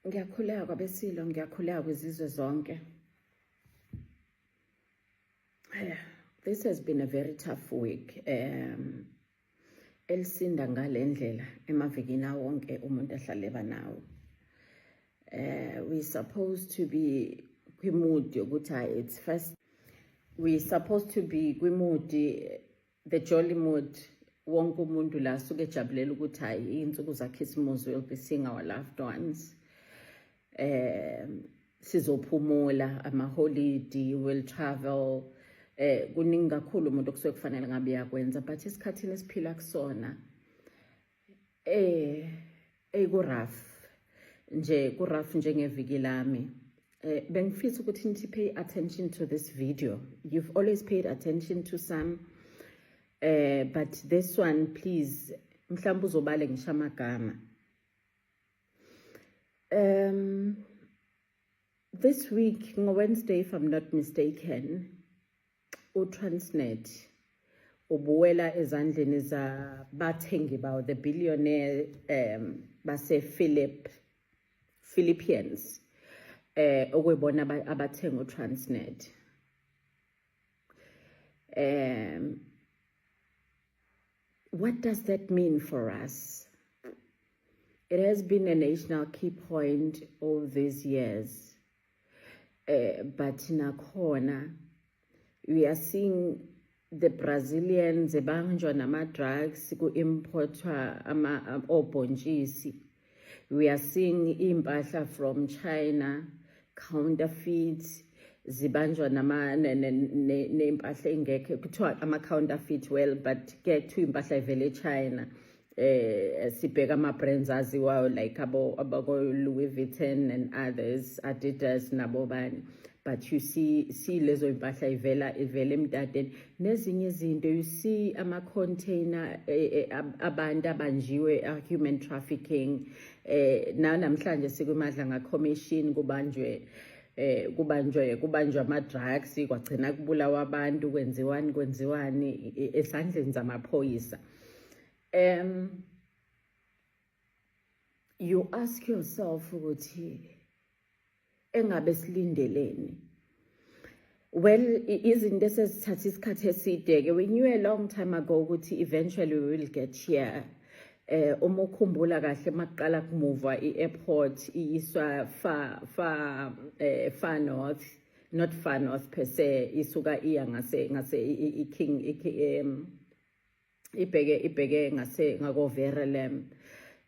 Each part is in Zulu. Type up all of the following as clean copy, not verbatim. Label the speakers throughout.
Speaker 1: Ngiyakhuleka kwabesilo, ngiyakhuleka kwizizwe zonke. This has been a very tough week. Elisinda ngalendlela emavikini wonke umuntu ahlale nawo. We supposed to be kwimood yokuthi it's first. We supposed to be kwimood, the jolly mood. Wonke umuntu la suke ejabulela ukuthi insuku zaKhisimusi will be seeing our loved ones. Sizophumula ama-holiday, will travel. Kuningi kakhulu umuntu okusuke kufanele ngabe yakwenza, but isikhathini esiphila kusona kuraf njengeviki lami. Bengifisa ukuthi nithi pay attention to this video. You've always paid attention to some, but this one, please, mhlawumbe uzobale ngisho amagama. This week, on Wednesday, if I'm not mistaken, uTransnet ubuwela ezandleni zabathengi bawo, the billionaire base Philippines okwebona abathenga uTransnet. What does that mean for us? It has been a national key point all these years. But nakhona, we are seeing the Brazilians ebanjwa nama drugs ku importwa obhontshisi. We are seeing impahla from China, counterfeits, zibanjwa nama nempahla engekho kuthiwa ama counterfeit, well, but ke to impahla ivele China. Sibheka ama-brands aziwayo like abo Louis Vuitton and others, Adidas nabo bani, but you see lezo impahla ivela emtateni nezinye izinto. You see ama-container abantu abanjiwe, human trafficking. Namhlanje sikwimadla nga-commission kubanjwe ama-drugs, kwagcina kubulawa abantu, kwenziwani esandleni zamaphoyisa. You ask yourself ukuthi engabe silindeleni. Well, izinto esezithatha isikhathi eside. We knew a long time ago ukuthi eventually we will get here. Uma ukhumbula kahle maqala kumuva i-airport iyiswa far north, not far north per se, isuka iya ngase ibheke ngako Verulam.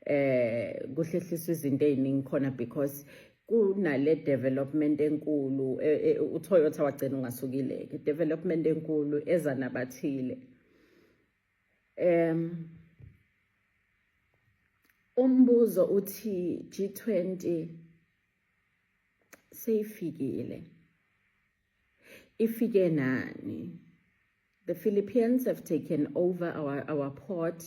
Speaker 1: Kuhlehliswa izinto eziningi khona because kunale development enkulu uToyota wagcina ungasukile development enkulu ezanabathile. Umbuzo uthi G20 seyifikile. Ifike nani? The Philippines have taken over our port.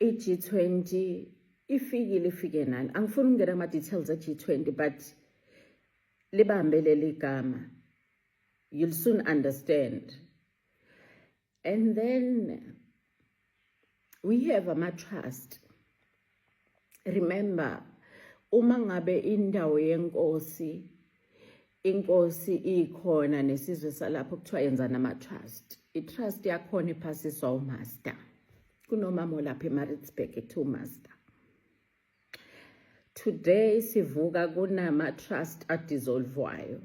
Speaker 1: G20 ifike nani? Angifuni ukungena ama details G20, but libambe leli gama. You'll soon understand. And then we have ama-trust. Remember, uma ngabe indawo yenkosi, inkosi ikhona nesizwe salapho kuthiwa yenza nama-trust. I-trust yakhona iphasiswa umaster. Kunomama olapha eMaritzburg ethi umaster. Today sivuka kunama-trust adissolvewayo.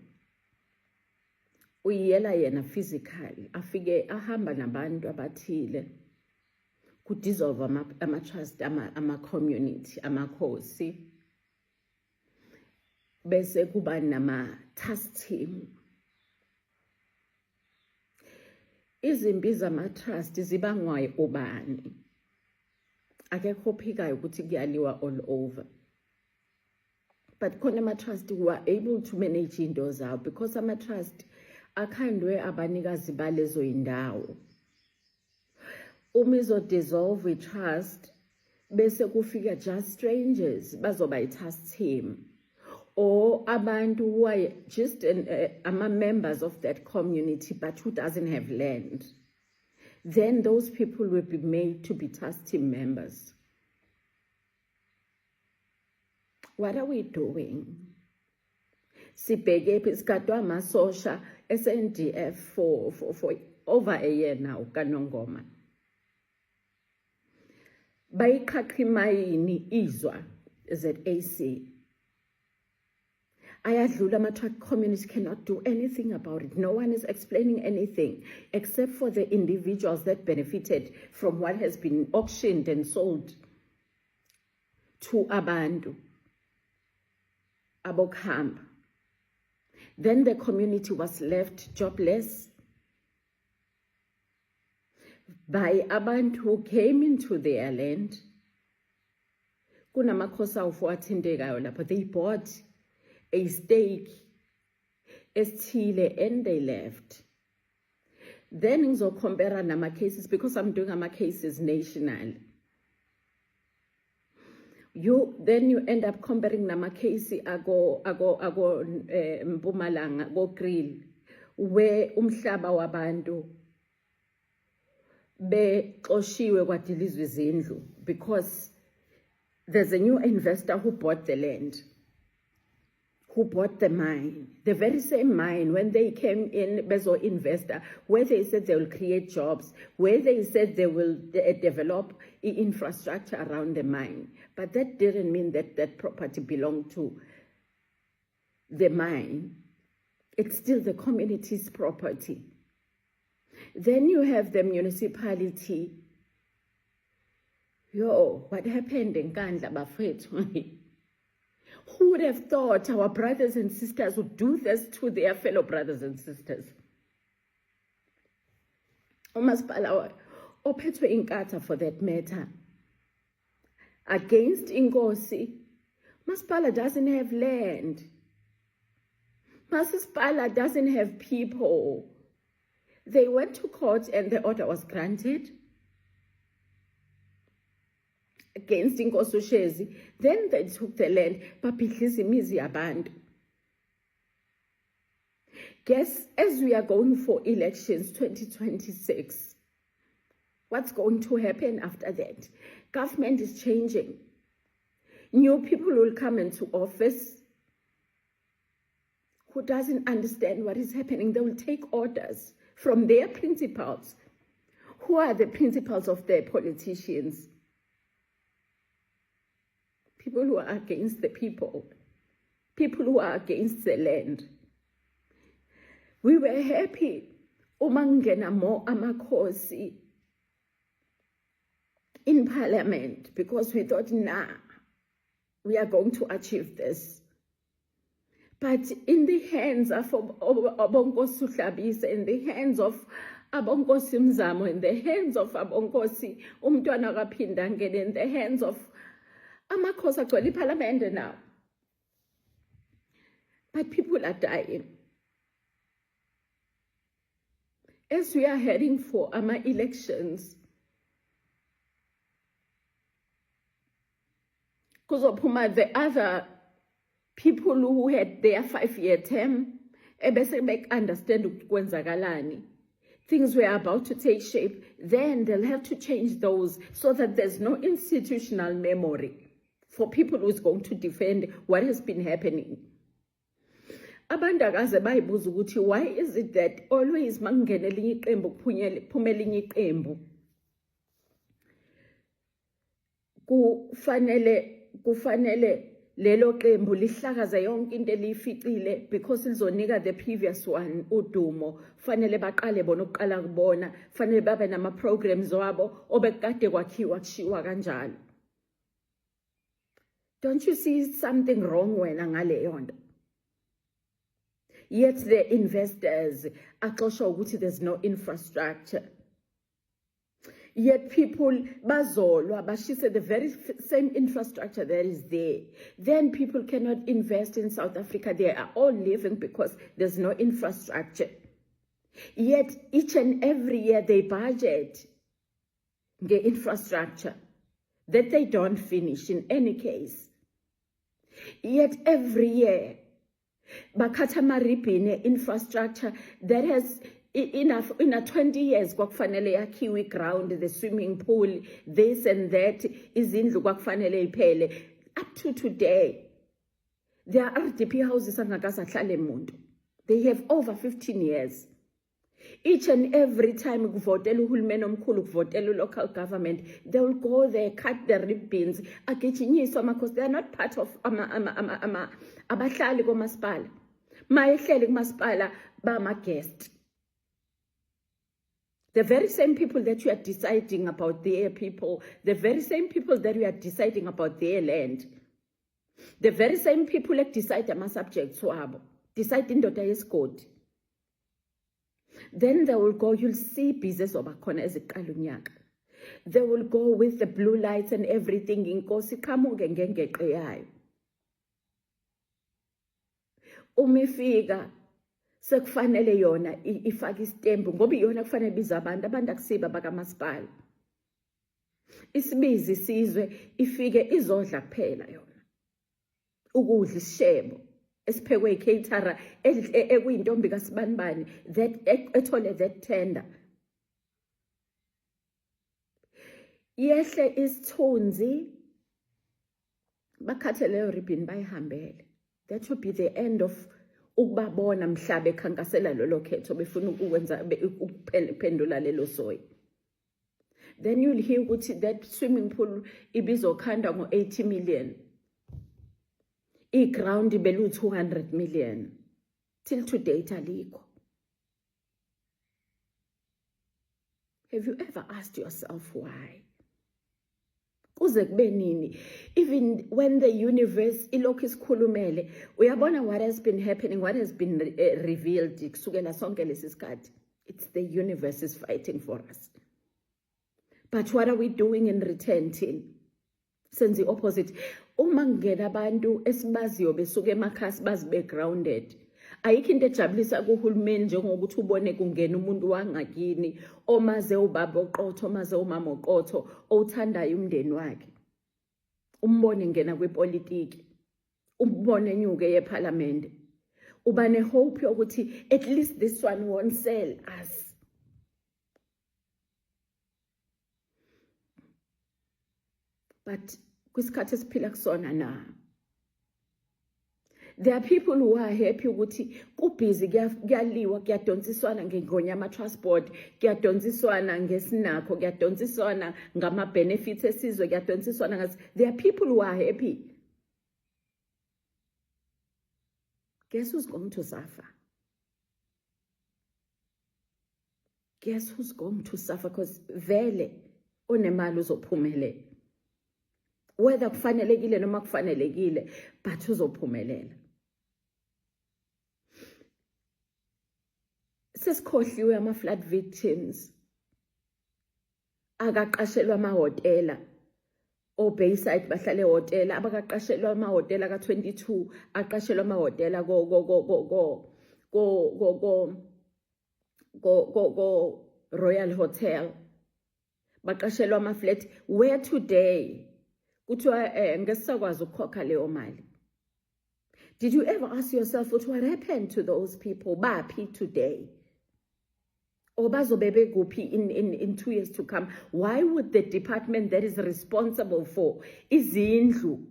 Speaker 1: Uyela yena physically, afike ahamba nabantu abathile. Kudissolve ama-trust, ama-community, amakhosi. Bese kuba nama-task team. Izimpi zama-trust zibangwa ubani. Akekho ophikayo ukuthi kuyaliwa all over. But khona ama-trust who are able to manage into zawo because ama-trust akhandwe abanikazi balezo indawo. Uma izodissolve i-trust bese kufika just strangers bazoba i-task team. Or abantu who are just members of that community but who doesn't have land. then those people will be made to be trust team members. What are we doing? Sibheke phi sigadwa amasosha SNDF for over a year now kaNongoma. Bayiqhaqhimayini izwa ZAC. Ayadlula ama-truck community cannot do anything about it. No one is explaining anything except for the individuals that benefited from what has been auctioned and sold to abantu abokuhamba. Then the community was left jobless by abantu who came into their land. Kunamakhosi awu-4 athintekayo lapho. They bought a stake esithile and they left. Then ngizocompare nama cases because I'm doing ama cases national. Then you end up comparing nama cases ago Mpumalanga go grill where umhlaba wabantu bexoshiwe kwadilizwe izindlu because there's a new investor who bought the land, who bought the mine, the very same mine when they came in, Bezo investor, where they said they will create jobs, where they said they will develop infrastructure around the mine. But that didn't mean that that property belonged to the mine. It's still the community's property. Then you have the municipality. What happened in Nkandla bafethu? Who would have thought our brothers and sisters would do this to their fellow brothers and sisters? Umasipala ophethwe iNkatha for that matter, against Inkosi, Masipala doesn't have land. Masipala doesn't have people. They went to court and the order was granted against Inkosi uShezi. Then they took the land, babhidliza imizi yabantu. Guess as we are going for elections 2026, what's going to happen after that? Government is changing. New people will come into office who doesn't understand what is happening. They will take orders from their principals. Who are the principals of their politicians? People who are against the people. People who are against the land. We were happy umangena more amakhosi in parliament because we thought, we are going to achieve this. But in the hands of Abonkosi Uhlabisa, in the hands of Abonkosi Mzamo, in the hands of Abonkosi Umntwana kaPhindangene, in the hands of amakhosi agcwele iParliament now. But people are dying. As we are heading for our elections, kuzophuma the other people who had their 5-year term, ebese understand ukwenzakalani. Things were about to take shape, then they'll have to change those so that there's no institutional memory for people who's going to defend what has been happening. Abandakaze bayibuza ukuthi why is it that always mangene elinye iqembu kuphume elinye iqembu kufanele lelo qembu lihlakaza yonke into eliyificile because lizonika the previous one udumo. Fanele baqale bona ukuqala kubona, fanele babe nama programs wabo obekade kwakhiwa kushiwa kanjalo. Don't you see something wrong wena ngaleyo nto? Yet the investors axoshwa ukuthi there's no infrastructure. Yet people bazolwa bashise the very same infrastructure that is there. Then people cannot invest in South Africa. They are all living because there's no infrastructure. Yet each and every year they budget the infrastructure that they don't finish in any case. Yet every year bakhatha amaribhini infrastructure that has in a 20 years kwakufanele yakhiwe ground, the swimming pool, this and that, izindlu kwakufanele iphele. Up to today, There are RDP houses angakasahlale muntu. They have over 15 years. Each and every time kuvotela uhulumeni omkhulu kuvotela local government, they will go there, cut the ribbons, agijinyiswa because they are not part of abahlali komasipala. Mayehleli kumasipala ba guest. The very same people that you are deciding about their people, the very same people that you are deciding about their land, the very same people that decide ama-subjects wabo, decide indoda yesigodi. Then they will go, you'll see business obakhona eziqala unyaka. They will go with the blue lights and everything. Inkosi qamuke ngengeqe yayo. Umifika sekufanele yona ifaka istembu ngoba iyona kufanele biza abantu akusiba bakamasipala. Isibizi sizwe ifike izodla kuphela yona. Ukudla isishebo esiphekwe caterer ekuyintombi kaSibanibani that ethole that tender. Yehle isithunzi bakhathe leyo ribbon bayihambele. That would be the end of ukubabona mhlaba ekhankasela lolo khetho befuna ukwenza ukuphendula lelo soy. Then you'll hear ukuthi that swimming pool ibizokhanda ngo-80 million. I-ground ibelu 200 million. Till today alikho. Have you ever asked yourself why? Kuze kube nini? Even when the universe ilokhu isikhulumele, uyabona what has been happening, what has been revealed kusukela sonke lesi sikhathi. It's the universe is fighting for us. But what are we doing in return, Tin? Senze the opposite. Uma ngena abantu esibaziyo besuke emakhasi bazibe grounded. Ayikho into ejabulisa kuhulumeni njengokuthi ubone kungena umuntu wangakini omaze ubaba oqotho omaze umama oqotho othandayo umndeni wakhe. Umbone ngena kwepolitiki. Umbone enyuke yeParliament. Uba ne hope yokuthi at least this one won't sell us. But kwisikhathi esiphila kusona na. There are people who are happy ukuthi kubhizi kuyaliwa kuyadonsiswana ngengonyama transport kuyadonsiswana ngesinakho kuyadonsiswana ngama benefits esizwe kuyadonsiswana there are people who are happy. Guess who's going to suffer? Guess who's going to suffer? Because vele onemali uzophumelela. Whether kufanelekile noma kufanelekile, but uzophumelela. Sesikhohliwe ama-flood victims. Akaqashelwa amahhotela. O-Bayside bahlale ehhotela. Abakaqashelwa amahhotela ka-22. Aqashelwa amahhotela go Royal Hotel. Baqashelwa ama-flat. Where today? Kuthiwa ngesisakwazi ukukhokha leyo mali. Did you ever ask yourself what happened to those people? Baphi today? Or bazobebe kuphi in 2 years to come? Why would the department that is responsible for izindlu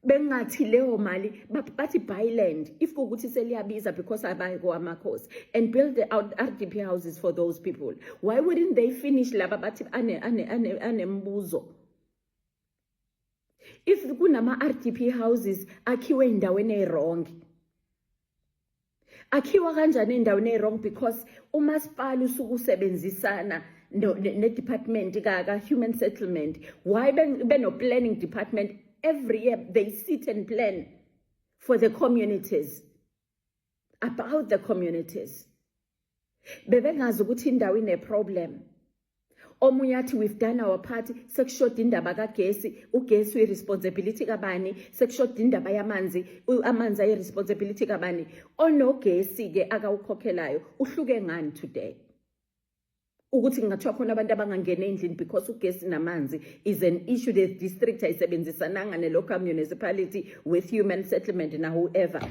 Speaker 1: bengathi leyo mali bathi buy land if kukuthi seliyabiza because abayiko amakhosi and build the RDP houses for those people? Why wouldn't they finish laba bathi anembuzo? If kunama RDP houses akhiwe endaweni ewrong. Akhiwa kanjani endaweni ewrong because umasipala usuku usebenzisana ne department ka human settlement. Why beno planning department every year they sit and plan for the communities, about the communities. Bebengazi ukuthi indawo ine problem. Omunye athi we've done our part, sekushoda indaba kagesi, ugesi uyi-responsibility kabani, sekushoda indaba yamanzi, amanzi ayi-responsibility kabani. Onogesi-ke akawukhokhelayo, uhluke ngani today? Ukuthi kungathiwa khona abantu abangangena endlini because ugesi namanzi is an issue the district ayisebenzisananga ne-local municipality with human settlement na whoever.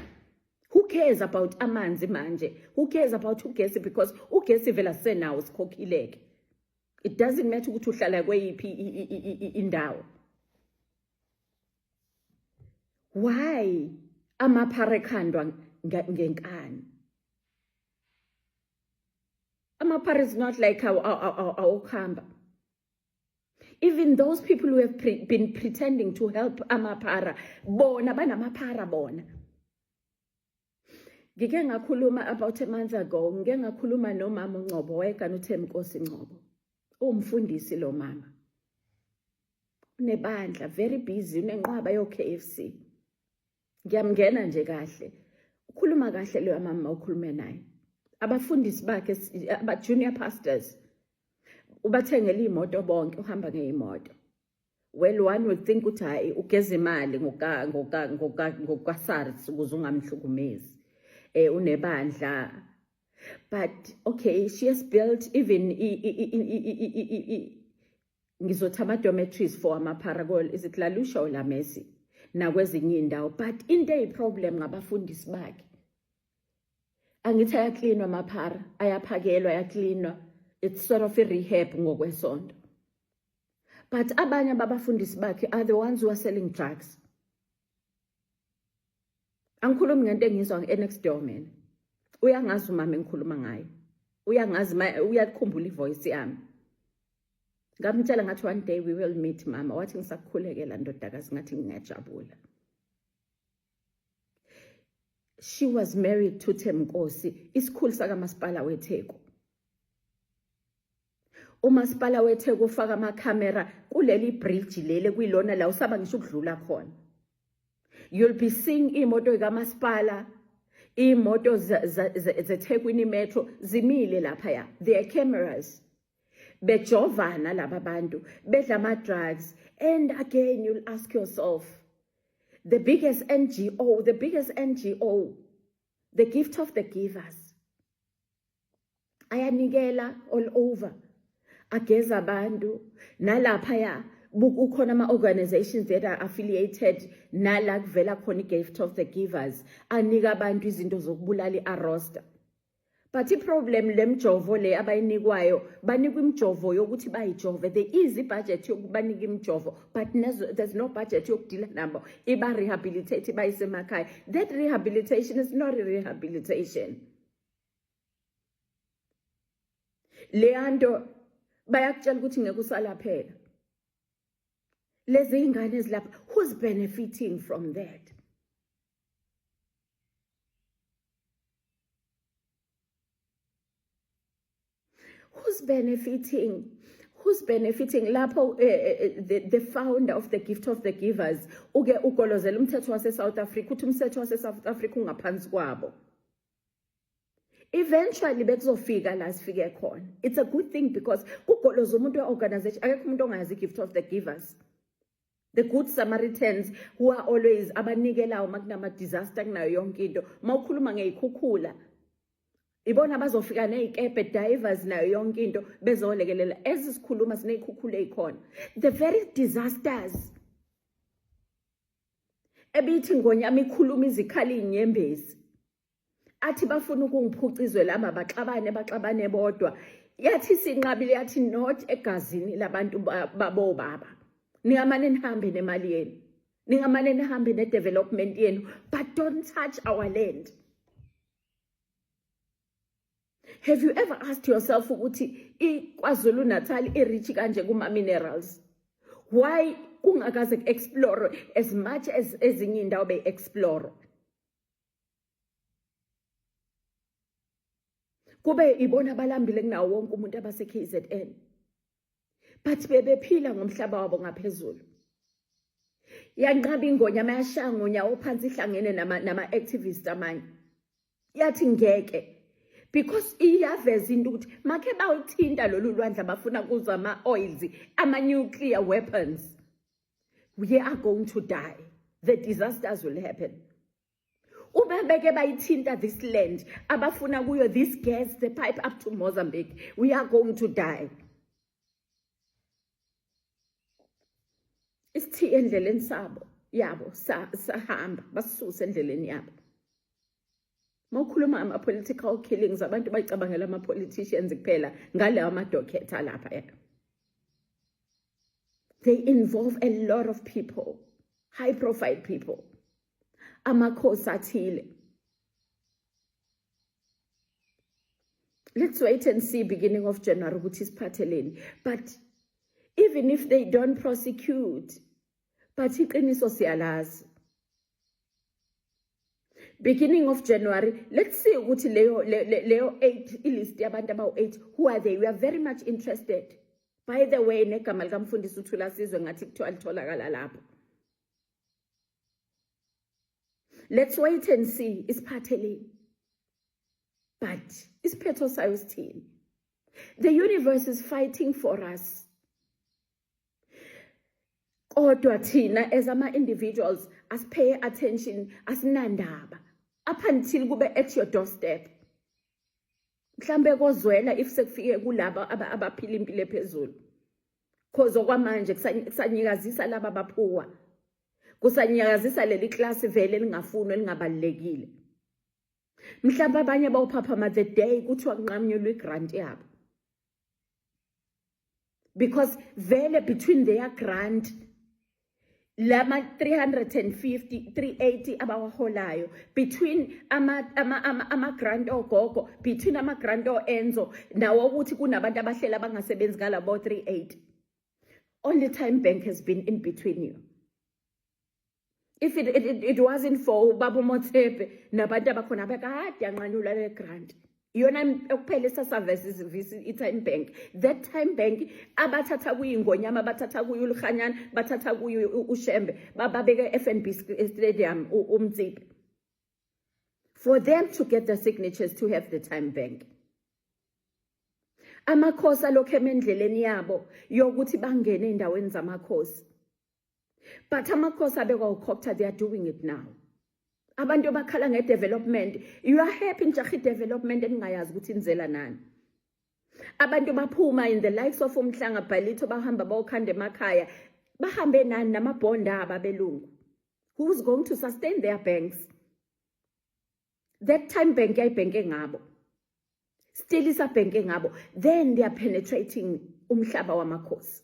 Speaker 1: Who cares about amanzi manje? Who cares about ugesi because ugesi vela senawo sikhokhileke. It doesn't matter ukuthi uhlala kweyiphi indawo. Why? amaphara ekhandwa ngenkani. Amaphara is not like our even those people who have been pretending to help amaphara, bona banamaphara bona. Ngike ngakhuluma about a month ago, ngike ngakhuluma nomama uNgcobo wayegana uThemnkosi Ngcobo. Umfundisi lo mama. Unebandla, very busy, unenqwaba yo KFC. Ngiyamngena nje kahle. Ukhuluma kahle lo mama ukhulume naye. Abafundisi bakhe aba junior pastors ubathengele imoto bonke uhamba ngeimoto. Well, one would think ukuthi hayi ugeza imali ngokasars ukuze ungamhlukumezi. Unebandla. But okay, she has built even ngizothi ama-dormitories for amaphara, is it Lalusha or Lamesi nakwezinye indawo, but into eyiproblem ngabafundisi bakhe. Angithi ayaklinwa amaphara, ayaphakelwa, ayaklinwa. It's sort of a rehab ngokwesonto. But abanye babafundisi bakhe are the ones who are selling drugs. Angikhulumi ngento engizwa nge-next door mina. Uyangazi umama engikhuluma ngayo. Uyangazi uyakhumbula ivoice yami. Ngamtshela ngathi one day we will meet mama. Wathi ngisakukhulekela ndodakazi ngathi ngingajabula. She was married to Themnkosi, isikhulu sakamasipala weTheku. Umasipala weTheku ufaka amakhamera kuleli bridge lele kuyilona la usaba ngisho ukudlula khona. You'll be seeing imoto kamasipala, imoto zeThekwini Metro zimile lapha ya. There are cameras. Bejovana laba bantu, bedla ama drugs. And again you'll ask yourself, the biggest NGO, the gift of the givers. Ayanikela all over. Ageza bantu, nalapha ya, ukhona ama-organizations that are affiliated, nala kuvela khona gift of the givers. Anika abantu izinto zokubulala i-arosta. But i-problem lemjovo le abayinikwayo, banikwa imjovo yokuthi bayijove. There is i-budget yokubanika imjovo, but there's no budget yokudila nabo. Iba rehabilitate, iba isemakhaya. That rehabilitation is not a rehabilitation. Leanto bayakutshela ukuthi ngeke usala phela. Lezi ingane ezilapha, who's benefiting from that? Who's benefiting? Who's benefiting? Lapho the founder of the gift of the givers uke ugolozela umthetho wase South Africa uthi umthetho wase South Africa ungaphansi kwabo. Eventually bekuzofika la sifike khona. It's a good thing because kugoloza umuntu we-organization akekho umuntu ongazi gift of the givers. The good Samaritans who are always abanikelayo makunama disaster kunayo yonke into. Mawukhuluma ngeyikhukhula. Ibona abazofika nezikebhe divers nayo yonke into bezolekelela ezisikhuluma sinezikhukhula ezikhona. The very disasters. Ebithi ngonyama ikhuluma izikhali inyembezi. Athi bafuna ukungiphucizwe lama baxabane bodwa. Yathi sinqabile yathi not egazini labantu babo baba. Ningamane nihambe nemali yenu. Ningamane nihambe ne-development yenu, but don't touch our land. Have you ever asked yourself ukuthi iKwaZulu Natal irich kanje kuma minerals? Why kungakaze explore as much as ezinye indawo be explore? Kube ibona balambile kunawo wonke umuntu abase KZN. But bebephila ngomhlaba wabo ngaphezulu. Yanqaba ingonya mayashanga nyawo phansi ihlangene nama activists amanye. Yathi ngeke. Because iyaveza into ukuthi make bawuthinta lolu lwandle bafuna kuza ama-oils, ama-nuclear weapons. We are going to die. The disasters will happen. Ubebeke bayithinta this land, abafuna kuyo this gas, the pipe up to Mozambique. We are going to die. Isithi endleleni sabo, yabo, sahamba, basuse endleleni yabo. Mawukhuluma ama-political killings, abantu bayicabangela ama-politicians kuphela ngale amadokhetha lapha ya. They involve a lot of people, high-profile people. amakhosi athile. Let's wait and see beginning of January ukuthi isiphatheleni. But even if they don't prosecute, but iqiniso siyalazi. Beginning of January, let's see ukuthi leyo 8 ilist yabantu abawu-8, who are they? We are very much interested. By the way, negama likamfundisi uThula Sizwe ngathi kuthiwa litholakala lapho. Let's wait and see isiphatheleni. But isiphetho sayo sithini? The universe is fighting for us. Kodwa thina as ama-individuals, as pay attention, as nandaba, up until kube at your doorstep. Mhlambe kozwela if sekufike kulaba abaphila impilo ephezulu. Cause okwamanje kusanyikazisa laba baphuwa. Kusanyikazisa leli class vele lingafunwa lingabalekile. Mhlawumbe abanye bawuphaphama the day kuthiwa kunqamnyelwe igrant yabo. Because vele between their grant lama 350 380 abawaholayo, between ama grant ogogo, between ama grant oenzo, nawo ukuthi kunabantu abahlela bangasebenzi ngalabo 380. Only Time Bank has been in between you. If it wasn't for Babu Motsepe, nabantu abakhona bekade yanqanyulwa le grant. Yona okuphela services i-Time Bank. That Time Bank abathatha kuyingonyama, bathatha kuyo uLukhanyana, bathatha kuyo uShembe, bababeke FNB Stadium uMtsipe. For them to get the signatures to have the Time Bank. Amakhosi alokhu emendleleni yabo yokuthi bangene endaweni zamakhosi. But amakhosi abekwa uCopter, they are doing it now. Abantu bakhala nge-development. You are happy nje development eningayazi ukuthi inzela nani. Abantu baphuma in the likes of uMhlanga Bhalito bahamba bayokhanda emakhaya. Bahambe nani namabhonda ababelungu. Who's going to sustain their banks? That Time Bank yayibhenke ngabo. Still isabhenke ngabo. Then they are penetrating umhlaba wamakhosi.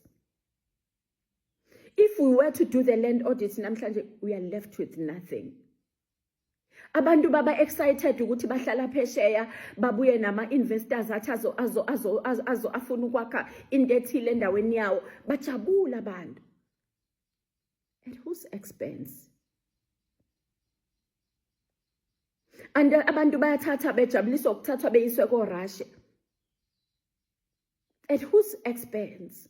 Speaker 1: If we were to do the land audit namhlanje, we are left with nothing. Abantu baba excited ukuthi bahlala phesheya babuye nama investors athi azo afuna ukwakha into ethile endaweni yawo, bajabula abantu. At whose expense? And abantu bayathatha bejabuliswa ukuthathwa beyiswe ko-Russia. At whose expense?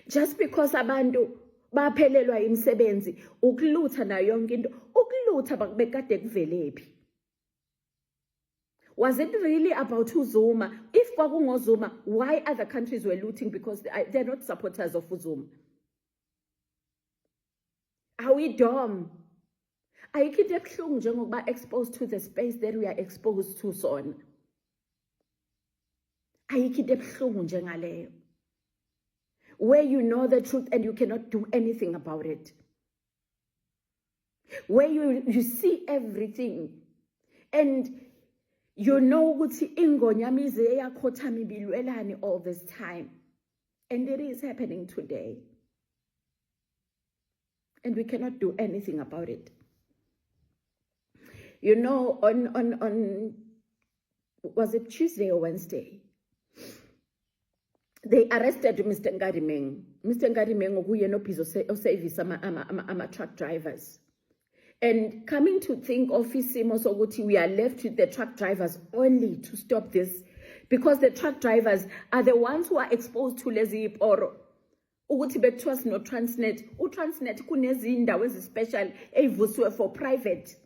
Speaker 1: Just because abantu baphelelwa imisebenzi, ukulutha nayo yonke into, ukulutha bekade kuvelephi? Was it really about uZuma? If kwakungozuma, why other countries were looting? Because they're not supporters of uZuma. Are we dumb? Ayikho into ebuhlungu njengokuba exposed to the space that we are exposed to sona. Ayikho into ebuhlungu njengaleyo. Where you know the truth and you cannot do anything about it. Where you see everything and you know ukuthi ingonyama ize yakhothama ibilwelani all this time. And it is happening today. And we cannot do anything about it. You know, on was it Tuesday or Wednesday? They arrested Mr. Ngarimeng. Mr. Ngarimeng okuye nophizo service ama truck drivers. And coming to think of isimo sokuthi we are left with the truck drivers only to stop this, because the truck drivers are the ones who are exposed to lezi iporo. Ukuthi bethiwa no Transnet. U-Transnet kunezindawo ezispecial ezivusiwe for private.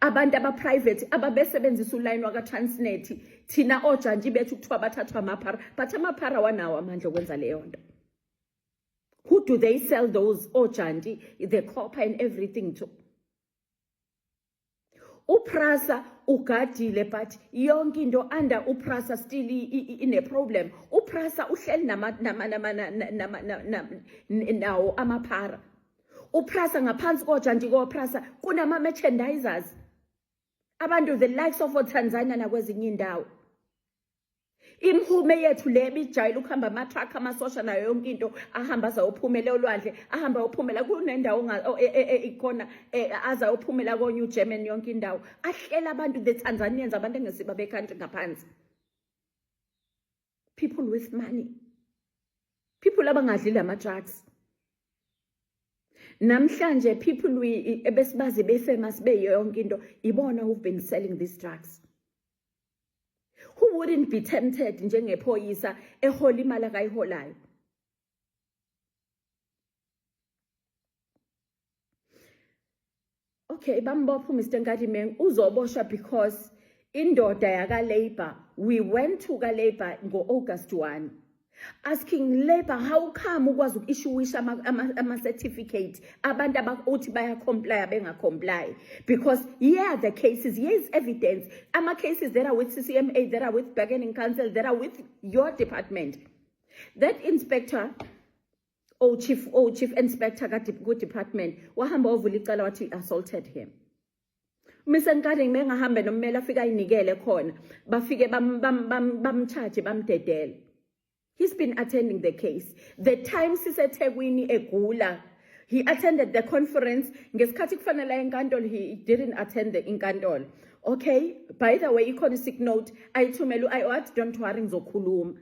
Speaker 1: Abantu aba-private ababesebenzisa uline waka-Transnet, thina ojantshi bethu kuthiwa bathathwa amaphara, but amaphara wanawo amandla okwenza leyo nto. Who do they sell those ojantshi, the copper and everything to? UPrasa ugadile, but yonke into under uPrasa still in a problem. UPrasa uhleli nawo amaphara. UPrasa ngaphansi kojantshi koPrasa kunama merchandisers. Abantu the likes of Tanzania nakwezinye indawo. Imhume yethu le bijayela ukuhamba ama-truck amasosha nayo yonke into ahamba azayophumela olwandle ahamba ayophumela kunendawo ikhona azayophumela ko-New German yonke indawo ahlela abantu the Tanzanians abantu engesiba be-country ngaphansi. People with money, people abangadlile ama-drugs. Namhlanje people ebesibazi be-famous beyonke into ibona who've been selling these drugs. Who wouldn't be tempted njengephoyisa ehola imali akayiholayo? Okay, bambopha Mr. Nkadimeng uzoboshwa because indoda yaka-Labour, we went to ka-Labour ngo-August 1 asking Labour how come ukwazi uku-issueisha ama-certificate abantu abakuthi baya-comply benga-comply, because here are the cases, here is evidence, ama-cases that are with CCMA, that are with bargaining council, that are with your department. That inspector chief inspector ku-department wahamba ovula icala wathi assaulted him. Mr. Nkadimeng ahambe nommeli afika ayinikele khona bafike bamcharge bamdedele. He's been attending the case. The time siseThekwini egula, he attended the conference. Ngesikhathi kufanele enkantolo, he didn't attend the inkantolo. Okay, by the way, ikhona sick note ayithumela u-IOT, don't worry ngizokhuluma.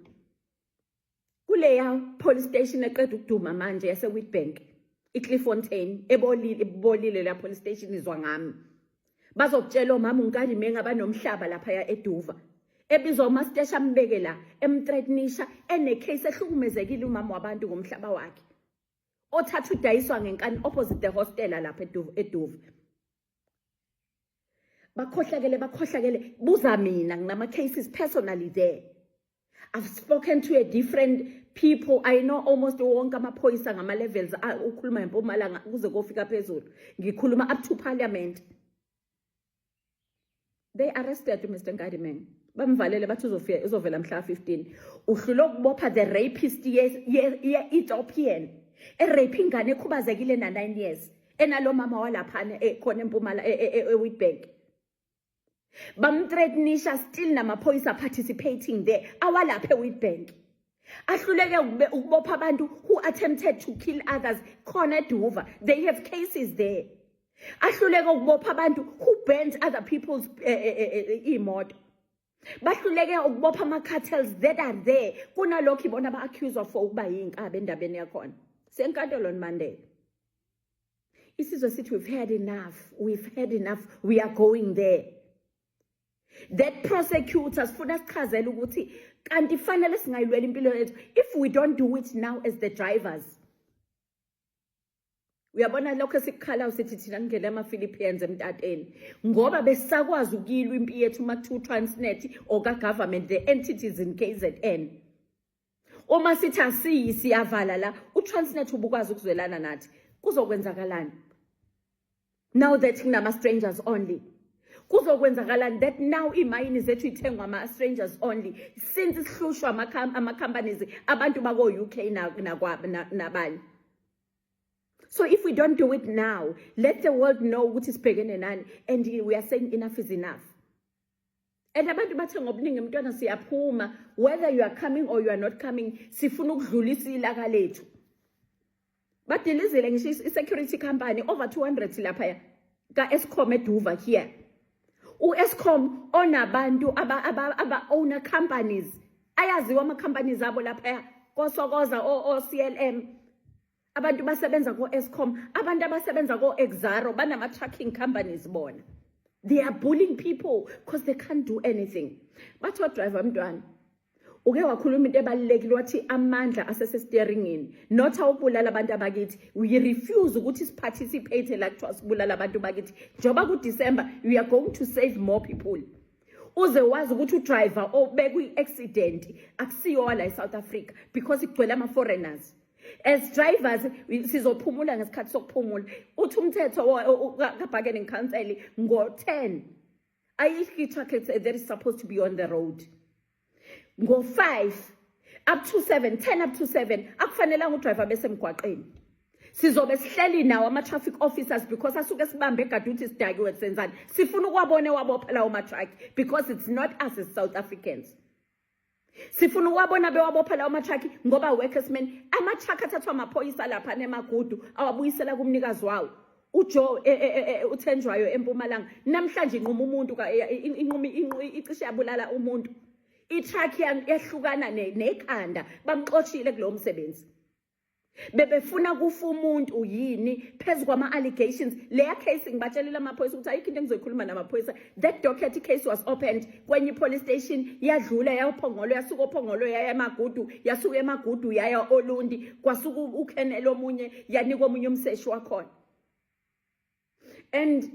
Speaker 1: Kuleya police station eqeda ukuduma manje yase-Witbank, iClifffontein, ebolile la police station izwa ngami. Bazokutshela omama uNkadimeng abanomhlaba laphaya eDuva. Ebizwa uMastesha ambeke la emthreatenisha case ehlukumezekile umama wabantu ngomhlaba wakhe othatha udayiswa ngenkani opposite the hostel lapha eDuva. Bakhohlakele buza mina nginama cases personally there. I've spoken to a different people. I know almost wonke amaphoyisa ngama levels ukhuluma eMpumalanga kuze kofika phezulu. Ngikhuluma up to parliament. They arrested Mr. Nkadimeng. Bamvalele bathi uzovela mhla 15. Uhlula ukubopha the rapist ye-Ethiopian. Rape ingane ekhubazekile na 9 years. Enalo mama walaphana khona eMpumala eWitbank. Bamthreatenisha still namaphoyisa participating there. Awalapha eWitbank. Ahluleke ukubopha abantu who attempted to kill others khona eDuva. They have cases there. Ahluleke ukubopha abantu who burnt other people's imoto. Bahluleke ukubopha ama-cartels that are there. Kunalokho ibona ba-accused of ukuba yinkabi endabeni yakhona. Senkantolo on Monday. Isizwe sithi we've had enough. We've had enough. We are going there. That prosecutors funa sichazela ukuthi kanti fanele singayilwela impilo yethu if we don't do it now as the drivers. Uyabona lokho esikhala usithi thina ngele ama-Philippines emtateni ngoba besakwazi ukuyilwa impi yethu makuthiwa Transnet oka government the entities in KZN. Uma sithi asiyi siyavala la uTransnet ubukwazi ukuzwelana nathi kuzokwenzakalani? Now that kunama strangers only. Kuzokwenzakalani that now imayini zethu ithengwa ama-strangers only since sihlushwa ama-companies abantu bako-UK nabanye. So if we don't do it now, let the world know what is pegene nani, and we are saying enough is enough. And abantu bathe ngobuningi mntwana siyaphuma, whether you are coming or you are not coming, sifuna ukudlulisa ilaka lethu. Badilizile ngisho i-security company over 200 lapha ka-Eskom eDuva here. U-Eskom onabantu aba-owner companies. Ayaziwa ama-companies abo lapha kosokoza o-CLM. Abantu basebenza ko-Eskom, abantu abasebenza ko-Exxaro, banama-trucking companies bona. They are bullying people because they can't do anything. Bathi driver mntwana, uke wakhuluma into ebalulekile wathi amandla asesesteeringini, not awubulala abantu abakithi. We refuse ukuthi siparticipate la kuthiwa sibulala abantu bakithi. Njoba ku-December, we are going to save more people. Uze wazi ukuthi udriver obekwe i-accident akusiyo la eSouth Africa because igcwele ama-foreigners. As drivers, sizophumula ngesikhathi sokuphumula. Uthi umthetho ka-bargaining council ngo-10. Ayikho truck that is supposed to be on the road. Ngo-5 up to 7, 10 up to 7, akufanelanga udriver besemgwaqeni. Sizobe sihleli nawo ama-traffic officers because asuke sibambe egaduthi sidakiwe senzani. Sifuna ukwabone wabopha lawo ma-truck because it's not us as South Africans. Sifuna ukwabona bewabopha lawo matraki ngoba workersmen amatraki athathwa amaphoyisa lapha neMagudu awabuyisela kumnikazi wawo uJoe uthenjwayo eMpumalanga namhlanje inquma umuntu icishe yabulala umuntu itraki yahlukana nekhanda bamxoshile kulo msebenzi bebefuna kufa umuntu yini phezu kwama allegations leya case ngibatshelela amaphoyisa ukuthi ayikho into engizoyikhuluma namaphoyisa. That docket case was opened kwenye police station yadlula yaphongolo yasuka ophongolo yaya eMagudu yasuka eMagudu yaya Olundi kwasuka uKennel omunye yanikwa omunye umseshi wakhona. And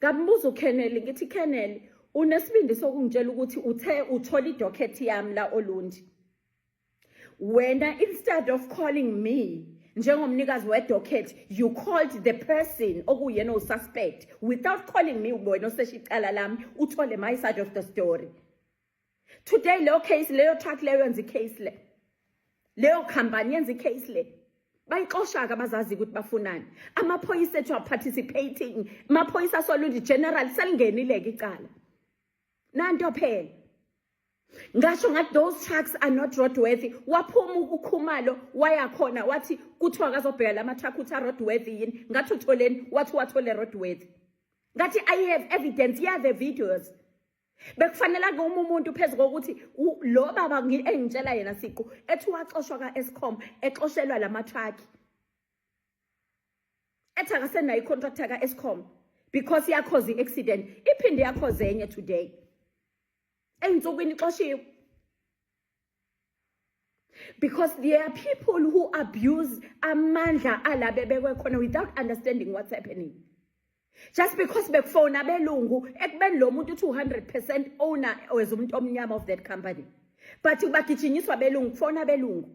Speaker 1: ngambuza uKennel ngithi Kennel unesibindi sokungitshela ukuthi uthola idocket yami la Olundi. Wena instead of calling me njengomnikazi wedocket you called the person okuyena ususpect without calling me wena osesha icala lami uthole my side of the story. Today leyo case leyo truck leyo yenza icase leyo company yenza icase le bayixoshaka abazazi ukuthi bafunani amaphoyisa ethu are participating amaphoyisa Olundi general selingenile ke icala nanto phela ngasho ngathi those trucks are not roadworthy. Waphuma uKhumalo waya khona wathi kuthiwa akazobheka lama truck uthi roadworthy yini ngathi utholeni wathi wathole roadworthy ngathi I have evidence here the videos bekufanele ke umuntu phezulu kokuthi lo baba engitshela yena siqu ethi waxoshwa kaEskom exoshelwa lama truck ethi akasenayo icontractor kaEskom because yakhoza iaccident iphinde yakhoza enye today. Because there are people who abuse amandla alabebekwe khona without understanding what's happening. Just because bekufona belungu ekubeni lo muntu 200% owner wezumuntu omnyama of that company. But bagijinyiswa belungu kufona belungu.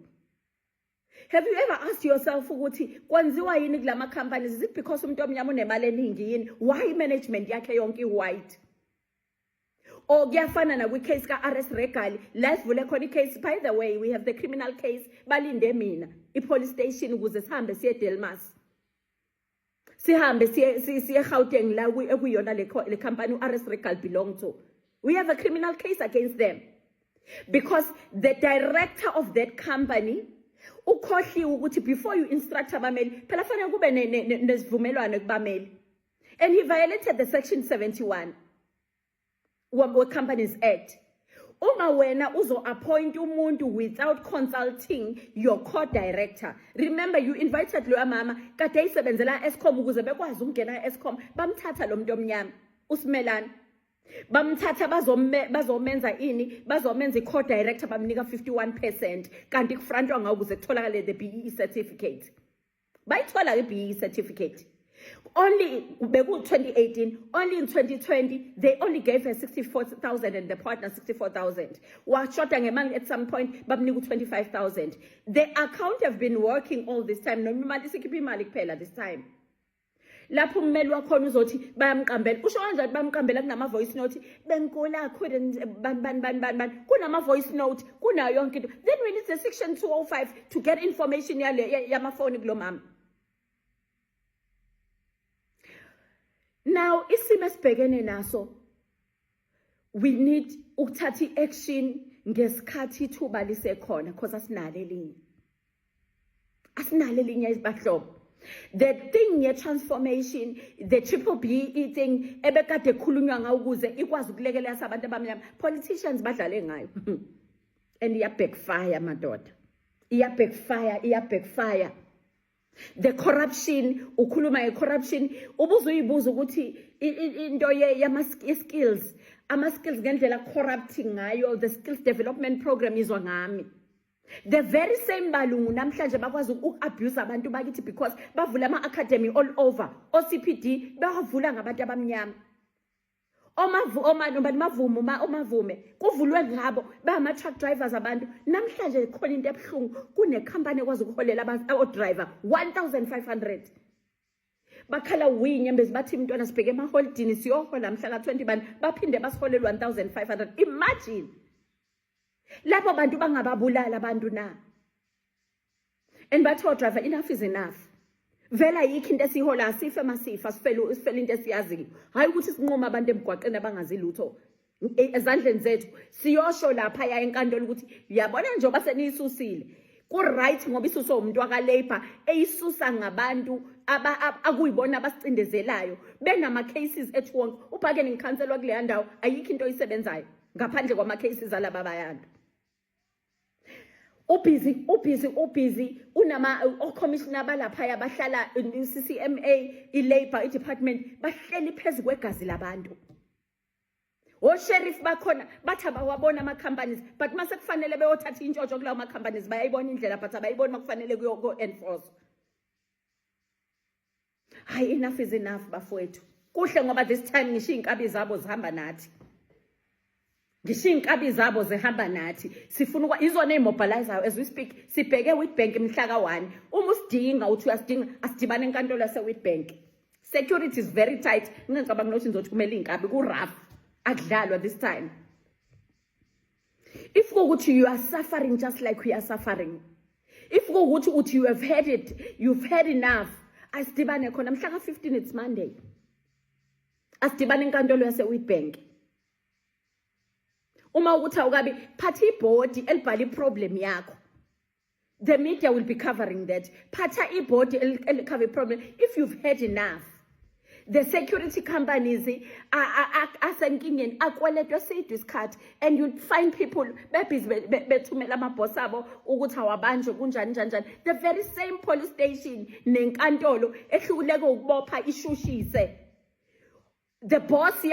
Speaker 1: Have you ever asked yourself ukuthi kwenziwa yini kulama companies? Is it because umuntu omnyama unemali eningi yini? Why management yakhe yonke white? Or kuyafana na case ka RS Regal life vule khona case. By the way, we have the criminal case balinde mina police station ukuze sihambe siye Delmas sihambe siye Gauteng la ekuyona le company RS Regal belong to. We have a criminal case against them because the director of that company ukhohliwe ukuthi before you instruct abameli phela fanele kube nesivumelwano kubameli, and he violated the section 71 Work Companies Act. Uma wena uzo appoint umuntu without consulting your co-director. Remember you invited lo mama kade isebenzela Eskom ukuze bekwazi ukungena Eskom bamthatha lo muntu omnyama uSimelane bamthatha bazomenza ini bazomenza i-co-director bamnika 51% kanti kufrantwa ngawo ukuze kutholakale the BEE certificate. Bayithola i-BEE certificate only 2018, only in 2020 they only gave her 64,000 and the partner 64,000. Was short at some point bamnika 25,000. The account have been working all this time. No mali sikhipha imali kuphela this time. Lapho ummeli wakhona uzothi bayamqambela usho kanjani bayamqambela kunama voice note benkola couldn't ban kunama voice note kunayo yonke into. Then we need the section 205 to get information yamafoni kulo mama. Now isimo esibhekene naso we need ukuthatha action ngesikhathi ithuba lisekhona because asinalo elinye isibahlobo. The thing ye transformation, the BBBE thing ebekade khulunywa ngawo ukuze ikwazi ukulekelela abantu abamnyama politicians badlale ngayo and iya backfire madoda iya backfire. The corruption ukhuluma corruption ubuzo uyibuza ukuthi into yama skills ama skills ngendlela corrupting ngayo the skills development program izwa ngami. The very same balungu namhlanje bakwazi ukabuse abantu bakithi because bavula ama academy all over OCPD bavula ngabantu abamnyama omavume kuvulwe ngabo bama truck drivers abantu namhlanje khona into ebhlungu kune company ekwazi ukuholela abantu driver 1500 bakhala winyembezi bathi imntwana sibheke emaholidini siyohola mhla ka20 bani baphinde basiholele 1500. Imagine lapho bantu bangababulala abantu na, and batho driver enough is enough. Vela yikho into esihola sife masifa sifele into esiyaziyo hayi ukuthi sinqoma abantu emgwaqeni abangazi lutho. ezandleni zethu siyosho lapha ya enkantolo ukuthi yabona njengoba seniyisusile ku-right ngoba isuswa umuntu waka-Labour eyisusa ngabantu akuyibona abasicindezelayo benama-cases ethu wonke uphakeni ngikhanselwa kuleya ndawo ayikho into oyisebenzayo ngaphandle kwama-cases alaba bayantu ubhizi okhomishina balaphaya bahlala i-CCMA i-Labour i-department bahleli phezu kwegazi labantu osheriff bakhona bathi abawabona ama-companies but mase kufanele beyothatha intshontsho kulawo ma-companies bayayibona indlela but abayiboni makufanele kuyo-enforce hayi enough is enough bafowethu kuhle ngoba this time ngisho iy'nkabi zabo zihamba nathi ngisho iy'nkabi zabo zihamba nathi sifuna izona ey'mobilizayo as we speak sibheke Witbank mhla ka-1 uma usidinga uthi uyasidinga asidibane enkantolo yase-Witbank security is very tight ngingacabanga nokuthi nizothi kumele iy'nkabi ku-rough akudlalwa this time if kuwukuthi you are suffering just like we are suffering if kuwukuthi uthi you have had it you've had enough asidibane khona mhla ka-15 it's Monday asidibane enkantolo yase-Witbank uma ukuthi awukabi phatha ibhodi elibhala iproblem yakho the media will be covering that phatha ibhodi elicover iproblem if you've had enough the security companies asenkingeni akweletwe side isikhathi and you find people bebhizi bethumela amabhosi abo ukuthi awabanjwe kunjani njani the very same police station nenkantolo ehluleke ukubopha ishushise the boss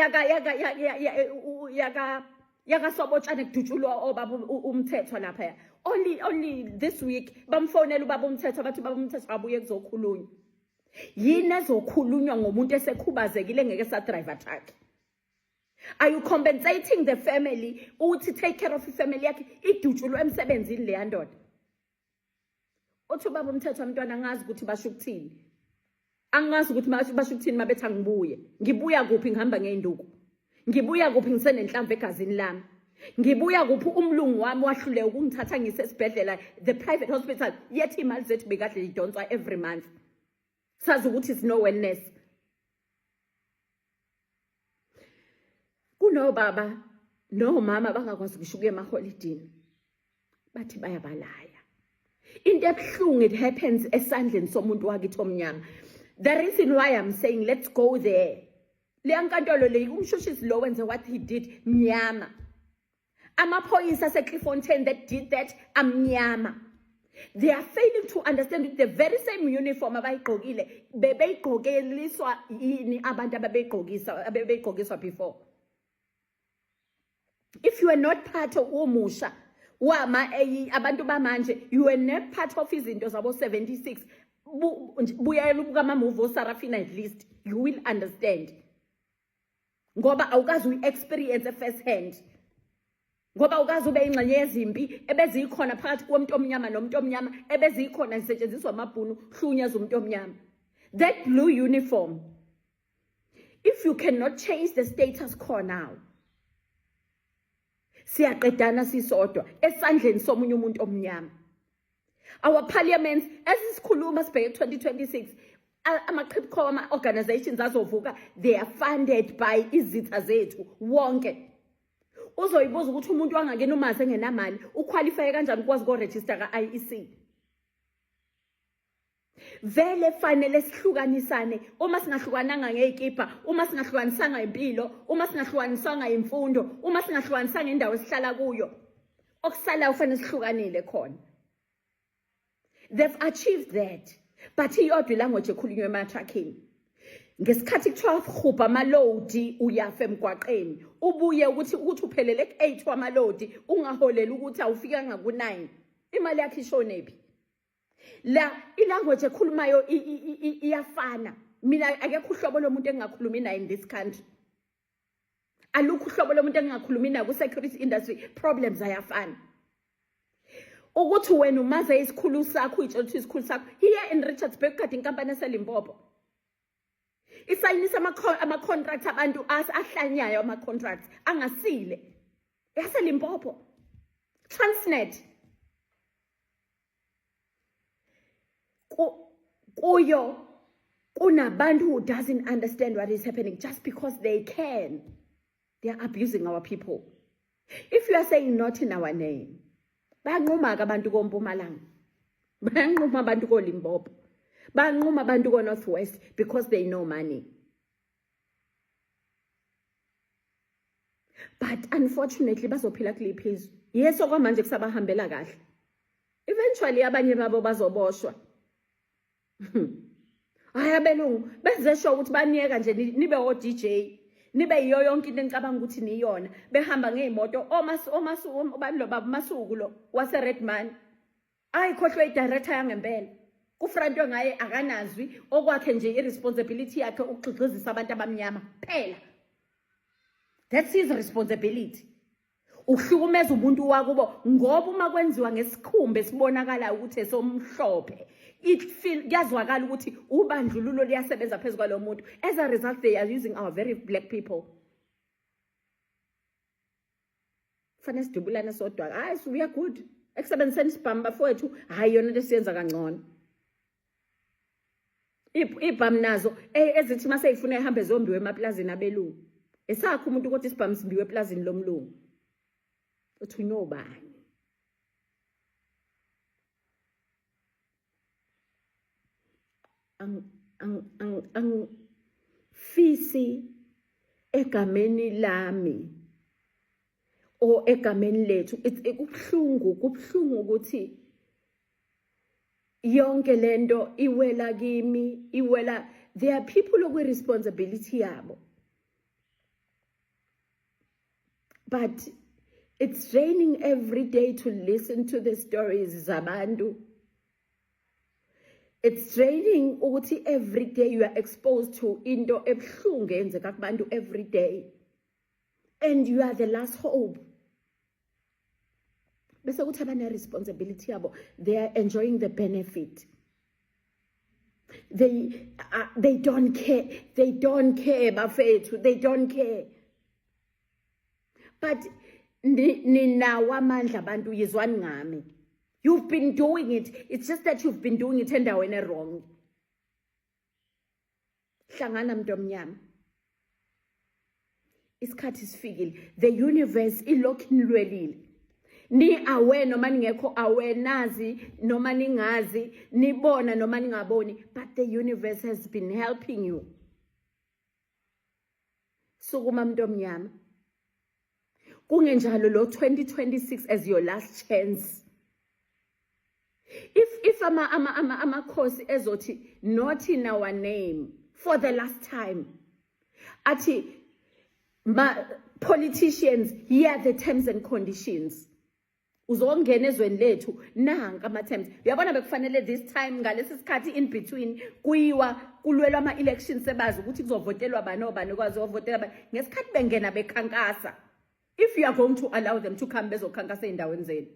Speaker 1: yakasobotshane kudutshulwa obaba umthetho lapha only this week bamfonela ubaba umthetho bathi ubaba umthetho abuye kuzokhulunywa yini ezokhulunywa ngomuntu esekhubazekile ngeke sa driver truck are you compensating the family uthi take care of ifamily yakhe idutshulwe emsebenzini leya ndoda uthi ubaba umthetho wamntwana angazi ukuthi basho ukuthini angazi ukuthi basho ukuthini mabethi ngibuya kuphi ngihamba ngeinduku ngibuya kuphi ngisenenhlamvu egazini lami ngibuya kuphi umlungu wami wahlule ukungithatha ngisesibhedlela the private hospital yethi imali zethu bekade idonswa every month sazi ukuthi it's no wellness kunobaba nomama bangakwazi ukusho kuye emaholidini bathi bayabalaya into ebuhlungu it happens esandleni somuntu wakithi omnyama the reason why I'm saying let's go there le nkantolo le umshushisi lo wenze what he did mnyama amaphoyisa aseClifffontein that did that amnyama they are failing to understand the very same uniform abayigqokile bebeyigqokeliswa yini abantu ababeyigqokiswa before if you are not part of umusha wama abantu bamanje you are not part of izinto zabo 76 buyela ubuka ama movie Sarafina at least you will understand ngoba awukazi uyi-experience first hand ngoba awukazi ube ingxenye yezimpi ebezikhona phakathi komuntu omnyama nomuntu omnyama ebezikhona zisetshenziswa amabhunu hlunyeza umuntu omnyama that blue uniform if you cannot change the status quo now siyaqedana sisodwa esandleni somunye umuntu omnyama our parliaments esisikhuluma sibheke 2026 ama-CRIPCO ama-organizations azovuka they are funded by izitha zethu wonke uzoyibuza ukuthi umuntu wangakena umazi engenamali uqualify kanjani ukwazi ko-register ka-IEC vele fanele sihlukanisane uma singahlukananga ngey'kibha uma singahlukanisanga impilo uma singahlukanisanga imfundo uma singahlukanisanga indawo esihlala kuyo okusalayo kufanele sihlukanile khona they've achieved that but iyodwa ilanguage ekhulunywa ema-truckini ngesikhathi kuthiwa hubha amalodi uyafa emgwaqeni ubuye ukuthi uphelele ku-8 wamalodi ungaholeli ukuthi awufikanga ku-9 imali yakhe ishonephi la ilanguage ekhulumayo iyafana mina akekho uhlobo lomuntu engingakhulumi naye in this country alukho uhlobo lomuntu engingakhulumi naye ku-security industry problems ayafana ukuthi wena umaze isikhulu sakho uyitshela isikhulu sakho here in Richards Bay kade inkampani eseLimpopo isayinisa ama-contracts abantu ahlanyayo ama-contracts angasile yaseLimpopo Transnet kuyo kunabantu who doesn't understand what is happening just because they can They are abusing our people. If you are saying not in our name, bayanquma abantu koMpumalanga, bayanquma abantu koLimpopo, bayanquma abantu koNorthwest because they know money. But unfortunately, bazophila kuliphi izwe. Yes, okwamanje kusabahambela kahle. Eventually abanye babo bazoboshwa. Hayi abelungu benze sure ukuthi baniyeka nje nibe o DJ. Nibe yiyo yonke into enicabanga ukuthi niyona. Behamba ngeimoto obani baba Masuku lo wase Redman. Ayikhohlwe idirector yangempela. Kufrantwe ngaye akanazwi okwakhe nje irresponsibility yakhe ukugxigxizisa abantu abamnyama. Phela. That's his responsibility. Uhlukumeza umuntu wakubo ngoba uma kwenziwa ngesikhumba esibonakala ukuthi esomhlophe kuyazwakala ukuthi ubandlululo liyasebenza phezulu kwalo muntu. As a result, they are using our very black people. Fanele sidubulane sodwa. Hayi we are good. Ekusebenziseni isibhamu bafowethu hayi yona into esiyenza kangcono. Ibhamu nazo ezithi mase ifuna ihambe zombiwe emaplazini abelungu. Esakho umuntu ukuthi isibhamu simbiwe eplazini lomlungu. Uthi unobani. Fisi egameni lami o egameni lethu kubhlungu ukuthi yonke lento iwela kimi iwela. There are people who have responsibility yabo, but it's draining every day to listen to the stories zabantu. It's draining ukuthi every day you are exposed to into ebhlungu eyenzeka kubantu every day. And you are the last hope. Bese kuthi abane responsibility yabo. They are enjoying the benefit. They don't care. They don't care, bafethu. They don't care. But ninawa amandla abantu yizwani ngami. You've been doing it. It's just that you've been doing it endaweni wrong. Hlangana mntu omnyama. Isikhathi sifikile. The universe ilokhu nilwelile. Ni aware noma ningekho aware, nazi noma ningazi, nibona noma ningaboni, but the universe has been helping you. Sukuma mntu omnyama. Kungenjalo lo 2026 as your last chance. If amakhosi ezothi not in our name for the last time, ati politicians, here are the terms and conditions. Uzongena ezweni lethu nanka ama terms. Uyabona bekufanele this time ngalesi sikhathi in between kuyiwa kulwelwa ama elections sebazi ukuthi kuzovotelwa bani obani kwazi ovotela bani ngesikhathi bengena bekhankasa. If you are going to allow them to come bezokhankasa endaweni zenu,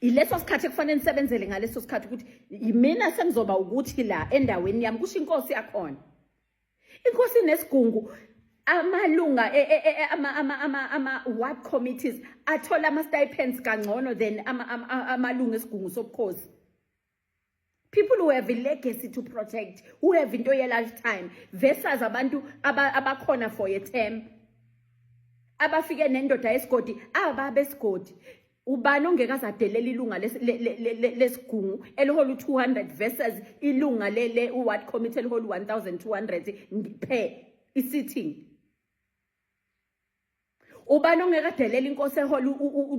Speaker 1: ileso sikhathi kufanele nisebenzele ngaleso sikhathi ukuthi mina sengizoba ukuthi la endaweni yami kusho inkosi yakhona. Inkosi nesigungu amalunga ama ward committees athola ama stipends kangcono than amalunga esigungu sobukhosi. People who have a legacy to protect, who have into ye lifetime versus abantu abakhona for a term. Abafike nendoda yesigodi ababesigodi. Ubani ongekazadelela ilunga lesigungu elihola 200 versus ilunga le ward committee elihola 1200 per sitting. Ubani ongekadelela inkosi ehola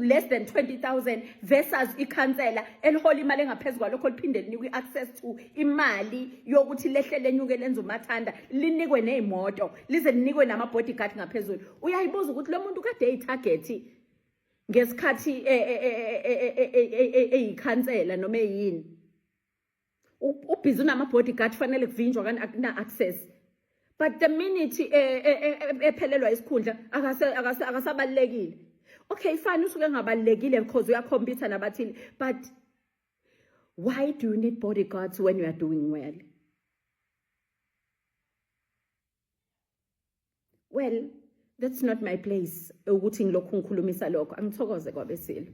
Speaker 1: less than 20,000 versus ikhansela elihola imali engaphezulu kwalokho liphinde linikwe access to imali yokuthi lehle lenyuke lenza umathanda linikwe nezimoto lize linikwe nama bodyguard ngaphezulu. Uyayibuza ukuthi lo muntu kade eyitarget ngesikhathi eyikhansela noma eyini. Ubhizi unama bodyguard fanele kuvinjwa kana akuna access. But the minute ephelelwa isikhundla akasabalekile. Okay, fine usuke ngabalekile because uyakhompyutha nabathini, but why do you need bodyguards when you are doing well? Well, that's not my place ukuthi ngilokhu ngikhulumisa lokho. Angithokoze kwabesile.